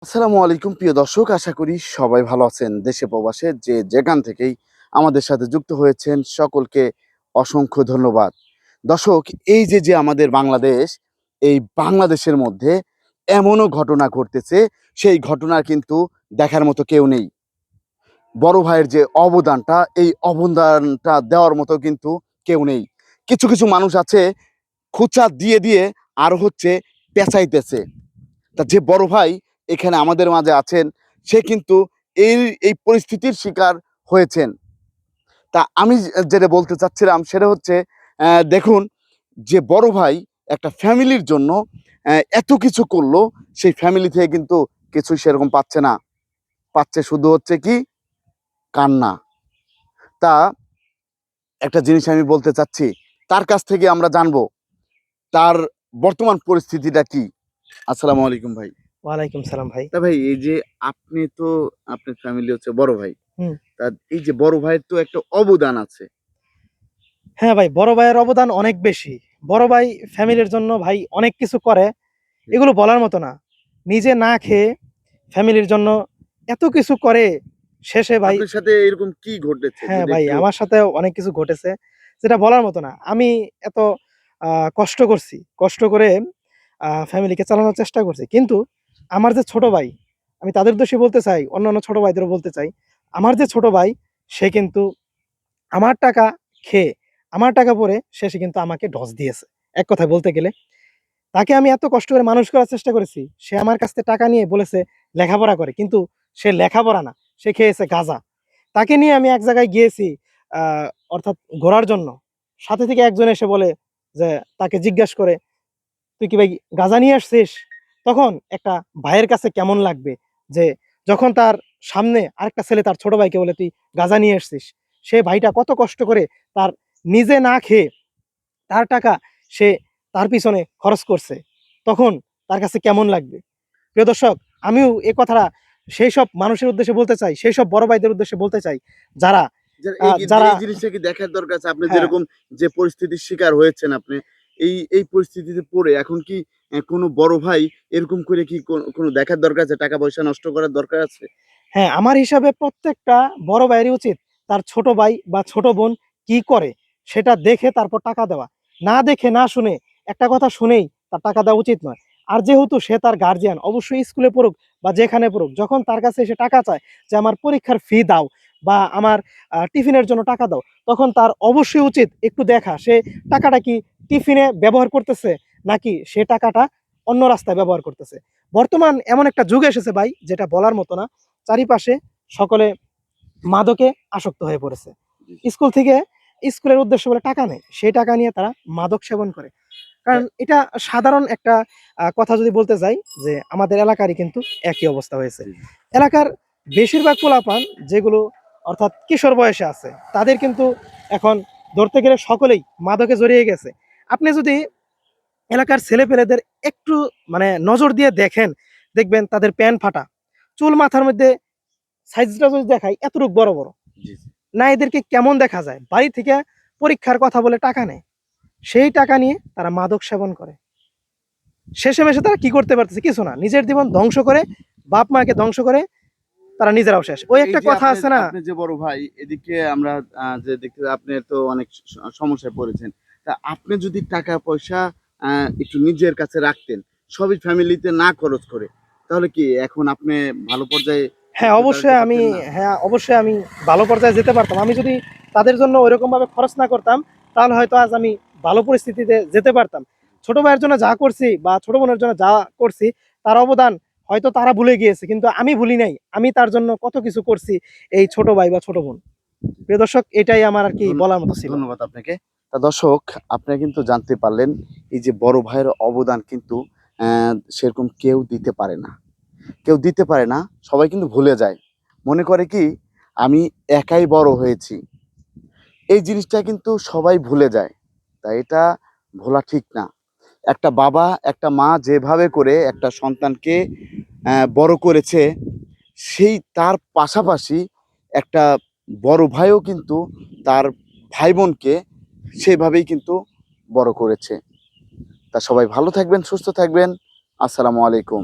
আসসালামু আলাইকুম প্রিয় দর্শক, আশা করি সবাই ভালো আছেন। দেশে প্রবাসে যে যেখান থেকেই আমাদের সাথে যুক্ত হয়েছেন সকলকে অসংখ্য ধন্যবাদ। দর্শক, এই যে আমাদের বাংলাদেশ, এই বাংলাদেশের মধ্যে এমনও ঘটনা ঘটতেছে, সেই ঘটনা কিন্তু দেখার মতো কেউ নেই। বড় ভাইয়ের যে অবদানটা, এই অবদানটা দেওয়ার মতো কিন্তু কেউ নেই। কিছু মানুষ আছে খোঁচা দিয়ে আরো পেঁচাইতেছে। তা যে বড় ভাই এখানে আমাদের মাঝে আছেন, সে কিন্তু এই এই পরিস্থিতির শিকার হয়েছেন। তা আমি যেটা বলতে চাচ্ছিলাম সেটা হচ্ছে, দেখুন, যে বড় ভাই একটা ফ্যামিলির জন্য এত কিছু করলো, সেই ফ্যামিলি থেকে কিন্তু কিছুই সেরকম পাচ্ছে না। পাচ্ছে শুধু কি কান্না। তা একটা জিনিস আমি বলতে চাচ্ছি, তার কাছ থেকে আমরা জানবো তার বর্তমান পরিস্থিতিটা কি। আসসালামু আলাইকুম ভাই। ওয়ালাইকুম সালাম ভাই। তা ভাই, এই যে আপনি তো, আপনার ফ্যামিলি বড় ভাই। হুম। তা এই যে বড় ভাইয়ের তো একটা অবদান আছে। হ্যাঁ ভাই, বড় ভাইয়ের অবদান অনেক বেশি। বড় ভাই ফ্যামিলির জন্য ভাই অনেক কিছু করে, এগুলো বলার মতো না। নিজে না খেয়ে ফ্যামিলির জন্য এত কিছু করে, শেষে ভাই। আপনার সাথে এরকম কি ঘটেছে হ্যাঁ যদি ভাই, একটু। আমার সাথেও অনেক কিছু ঘটেছে, যেটা বলার মতো না। আমি এত কষ্ট করছি। কষ্ট করে ফ্যামিলিকে চালানোর চেষ্টা করছি। কিন্তু আমার যে ছোট ভাই, আমি তাদের উদ্দেশ্যে বলতে চাই, অন্যান্য ছোট ভাইদেরও বলতে চাই। আমার যে ছোট ভাই, সে কিন্তু আমার টাকা খেয়ে, আমার টাকা পরে শেষে কিন্তু আমাকে ঢস দিয়েছে। এক কথায় বলতে গেলে। তাকে আমি এত কষ্ট করে মানুষ করার চেষ্টা করেছি। সে আমার কাছ থেকে টাকা নিয়ে বলেছে লেখাপড়া করে। কিন্তু সে লেখাপড়া না, সে খেয়েছে গাঁজা। তাকে নিয়ে আমি এক জায়গায় গিয়েছি, আ অর্থাৎ ঘোরার জন্য। সাথে থেকে একজন এসে বলে যে, তাকে জিজ্ঞাসা করে, "তুই কি ভাই গাঁজা নিয়ে আসছিস?" তখন একটা ভাইয়ের কাছে কেমন লাগবে যে, যখন তার সামনে আরেকটা ছেলে তার ছোট ভাইকে বলে, "তুই গাঁজা নিয়ে আসছিস।" সে ভাইটা কত কষ্ট করে তার নিজে না খেয়ে তার টাকা সে তার পিছনে খরচ করছে। তখন তার কাছে কেমন লাগবে? প্রিয় দর্শক, আমিও এ কথাটা সেইসব মানুষের উদ্দেশ্যে বলতে চাই, সেইসব বড় ভাইদের উদ্দেশ্যে বলতে চাই, যারা যারা এই জিনিসটা কি দেখার দরকার আছে? আপনি হ্যাঁ। যেরকম যে পরিস্থিতির শিকার হয়েছেন আপনি, এই পরিস্থিতিতে পড়ে এখন কি কোনো বড় ভাই এরকম করে কি কোনো দেখার দরকার আছে? টাকা পয়সা নষ্ট করার দরকার আছে? হ্যাঁ, আমার হিসাবে প্রত্যেকটা বড় ভাইয়েরই উচিত তার ছোট ভাই বা ছোট বোন কি করে সেটা দেখে তারপর টাকা দেওয়া। না দেখে না শুনে একটা কথা শুনেই তার টাকা দেওয়া উচিত নয়। আর যেহেতু সে তার গার্ডিয়ান, অবশ্যই স্কুলে পড়ুক বা যেখানে পড়ুক, যখন তার কাছে এসে টাকা চায় যে আমার পরীক্ষার ফি দাও বা আমার টিফিনের জন্য টাকা দাও, তখন তার অবশ্যই উচিত একটু দেখা সে টাকাটা কি টিফিনে ব্যবহার করতেছে নাকি সে টাকাটা অন্য রাস্তায় ব্যবহার করতেছে। বর্তমান এমন একটা যুগ এসেছে ভাই, যেটা বলার মতো না। চারিপাশে সকলে মাদকে আসক্ত হয়ে পড়েছে। জি। স্কুল থেকে স্কুলের উদ্দেশ্য বলে টাকা নেয়। সেই টাকা নিয়ে তারা মাদক সেবন করে। কারণ হ্যাঁ, এটা সাধারণ একটা কথা যদি বলতে যাই যে আমাদের এলাকারই কিন্তু একই অবস্থা হয়েছে। জি, জি। এলাকার বেশিরভাগ পোলাপান যেগুলো অর্থাৎ কিশোর বয়সে আছে, তাদের কিন্তু এখন ধরতে গেলে সকলেই মাদকে জড়িয়ে গেছে। আপনি যদি এলাকার ছেলেপেলেদের একটু নজর দিয়ে দেখেন, দেখবেন তাদের প্যান্ট ফাটা। চুল মাথার মধ্যে সাইজটা যদি দেখাই এতটুক বড়, বড়। জি, জি। না এদেরকে কেমন দেখা যায়? বাড়ি থেকে পরীক্ষার কথা বলে টাকা নেয়। সেই টাকা নিয়ে তারা মাদক সেবন করে। শেষে তারা কি করতে পারতেছে? কিছু না। নিজের জীবন ধ্বংস করে, বাপ-মাকে ধ্বংস করে তারা নিজেরাও শেষ। তো ওই এই একটা যে কথা আপনি আছে না? আপনি যে বড় ভাই, এদিকে আমরা যে দেখতে আপনি তো অনেক সমস্যায় পড়েছেন। তা আপনি যদি টাকা পয়সা আ একটু নিজের কাছে রাখতেন, সবই ফ্যামিলিতে না খরচ করে, তাহলে কি এখন আপনি ভালো পর্যায়ে হ্যাঁ, ঘুরে দাঁড়াতে অবশ্যই আমি পারতেন না? হ্যাঁ, অবশ্যই আমি ভালো পর্যায়ে যেতে পারতাম। আমি যদি তাদের জন্য ঐরকমভাবে খরচ না করতাম, তাহলে হয়তো আজ আমি ভালো পরিস্থিতিতে যেতে পারতাম। ছোট ভাইয়ের জন্য যা করছি বা ছোট বোনের জন্য যা করছি, তার অবদান হয়তো তারা ভুলে গিয়েছে। কিন্তু আমি ভুলি নাই। আমি তার জন্য কত কিছু করছি এই ছোট ভাই বা ছোট বোন। প্রিয় দর্শক, এটাই আমার আরকি ধন্য বলার মতো ছিল। ধন্যবাদ আপনাকে। তা দর্শক, আপনারা কিন্তু জানতে পারলেন, এই যে বড় ভাইয়ের অবদান কিন্তু সেরকম কেউ দিতে পারে না। কেউ দিতে পারে না, সবাই কিন্তু ভুলে যায়। মনে করে কি, আমি একাই বড় হয়েছি। এই জিনিসটা কিন্তু সবাই ভুলে যায়। তাই এটা ভোলা ঠিক না। একটা বাবা, একটা মা যেভাবে করে একটা সন্তানকে বড় করেছে, সেই তার পাশাপাশি একটা বড় ভাইও কিন্তু তার ভাই-বোনকে সেভাবেই কিন্তু বড় করেছে। তা সবাই ভালো থাকবেন, সুস্থ থাকবেন। আসসালামু আলাইকুম।